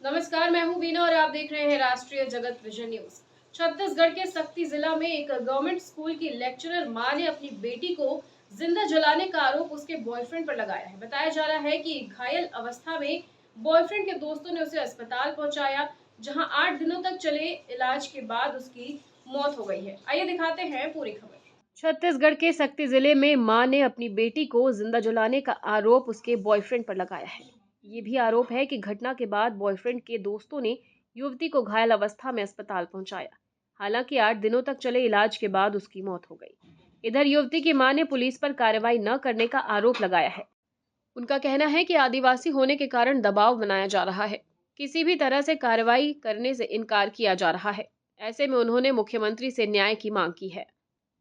नमस्कार, मैं हूं वीना और आप देख रहे हैं राष्ट्रीय जगत विजन न्यूज। छत्तीसगढ़ के सक्ती जिला में एक गवर्नमेंट स्कूल की लेक्चरर मां ने अपनी बेटी को जिंदा जलाने का आरोप उसके बॉयफ्रेंड पर लगाया है। बताया जा रहा है कि घायल अवस्था में बॉयफ्रेंड के दोस्तों ने उसे अस्पताल पहुंचाया, जहां 8 दिनों तक चले इलाज के बाद उसकी मौत हो गई है। आइए दिखाते हैं पूरी खबर। छत्तीसगढ़ के सक्ती जिले में मां ने अपनी बेटी को जिंदा जलाने का आरोप उसके बॉयफ्रेंड पर लगाया है। ये भी आरोप है कि घटना के बाद बॉयफ्रेंड के दोस्तों ने युवती को घायल अवस्था में अस्पताल पहुंचाया। हालांकि 8 दिनों तक चले इलाज के बाद उसकी मौत हो गई। इधर युवती की मां ने पुलिस पर कार्रवाई न करने का आरोप लगाया है। उनका कहना है कि आदिवासी होने के कारण दबाव बनाया जा रहा है। किसी भी तरह से कार्रवाई करने से इनकार किया जा रहा है। ऐसे में उन्होंने मुख्यमंत्री से न्याय की मांग की है।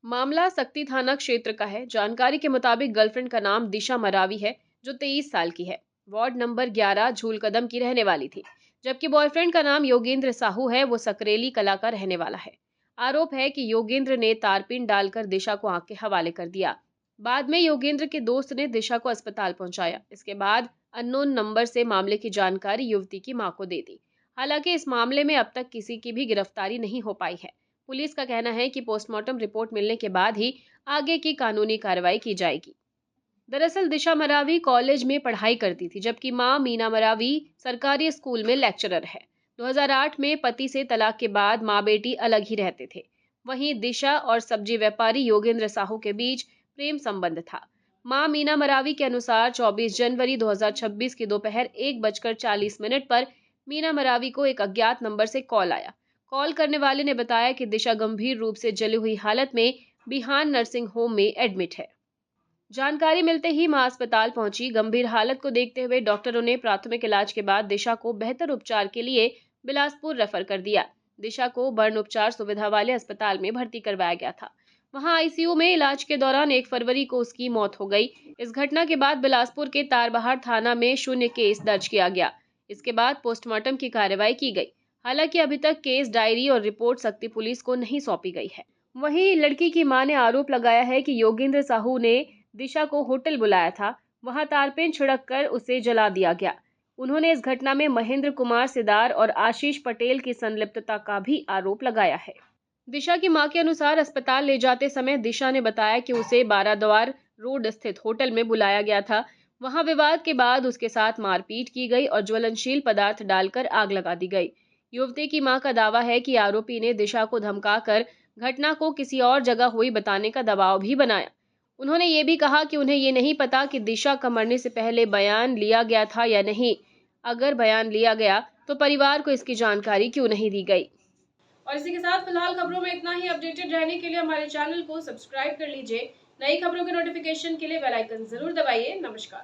मामला सक्ती थाना क्षेत्र का है। जानकारी के मुताबिक गर्लफ्रेंड का नाम दिशा मरावी है, जो 23 साल की है। वार्ड नंबर 11 झूल कदम की रहने वाली थी, जबकि बॉयफ्रेंड का नाम योगेंद्र साहू है, वो सकरेली कला का रहने वाला है। आरोप है कि योगेंद्र ने तारपीन डालकर दिशा को आग के हवाले कर दिया। बाद में योगेंद्र के दोस्त ने दिशा को अस्पताल पहुंचाया। इसके बाद अननोन नंबर से मामले की जानकारी युवती की मां को दे दी। हालांकि इस मामले में अब तक किसी की भी गिरफ्तारी नहीं हो पाई है। पुलिस का कहना है कि पोस्टमार्टम रिपोर्ट मिलने के बाद ही आगे की कानूनी कार्रवाई की जाएगी। दरअसल दिशा मरावी कॉलेज में पढ़ाई करती थी, जबकि मां मीना मरावी सरकारी स्कूल में लेक्चरर है। 2008 में पति से तलाक के बाद मां बेटी अलग ही रहते थे। वहीं दिशा और सब्जी व्यापारी योगेंद्र साहू के बीच प्रेम संबंध था। मां मीना मरावी के अनुसार 24 जनवरी 2026 की दोपहर 1:40 पर मीना मरावी को एक अज्ञात नंबर से कॉल आया। कॉल करने वाले ने बताया कि दिशा गंभीर रूप से जली हुई हालत में बिहान नर्सिंग होम में एडमिट है। जानकारी मिलते ही मां अस्पताल पहुंची। गंभीर हालत को देखते हुए डॉक्टरों ने प्राथमिक इलाज के बाद दिशा को बेहतर उपचार के लिए बिलासपुर रेफर कर दिया। दिशा को burn उपचार सुविधा वाले अस्पताल में भर्ती करवाया गया था। वहां आईसीयू में इलाज के दौरान 1 फरवरी को उसकी मौत हो गई। इस घटना के बाद बिलासपुर के तारबहार थाना में शून्य केस दर्ज किया गया। इसके बाद पोस्टमार्टम की कार्रवाई की गई। हालांकि अभी तक केस डायरी और रिपोर्ट सक्ती पुलिस को नहीं सौंपी गई है। वहीं लड़की की मां ने आरोप लगाया है कि योगेंद्र साहू ने दिशा को होटल बुलाया था, वहां तारपीन छिड़क कर उसे जला दिया गया। उन्होंने इस घटना में महेंद्र कुमार सिदार और आशीष पटेल की संलिप्तता का भी आरोप लगाया है। दिशा की मां के अनुसार अस्पताल ले जाते समय दिशा ने बताया कि उसे बाराद्वार रोड स्थित होटल में बुलाया गया था। वहां विवाद के बाद उसके साथ मारपीट की गई और ज्वलनशील पदार्थ डालकर आग लगा दी गई। युवती की मां का दावा है कि आरोपी ने दिशा को धमकाकर घटना को किसी और जगह हुई बताने का दबाव भी बनाया। उन्होंने ये भी कहा कि उन्हें ये नहीं पता कि दिशा का मरने से पहले बयान लिया गया था या नहीं। अगर बयान लिया गया तो परिवार को इसकी जानकारी क्यों नहीं दी गई। और इसी के साथ फिलहाल खबरों में इतना ही। अपडेटेड रहने के लिए हमारे चैनल को सब्सक्राइब कर लीजिए। नई खबरों के नोटिफिकेशन के लिए बेल आइकन जरूर दबाइए। नमस्कार।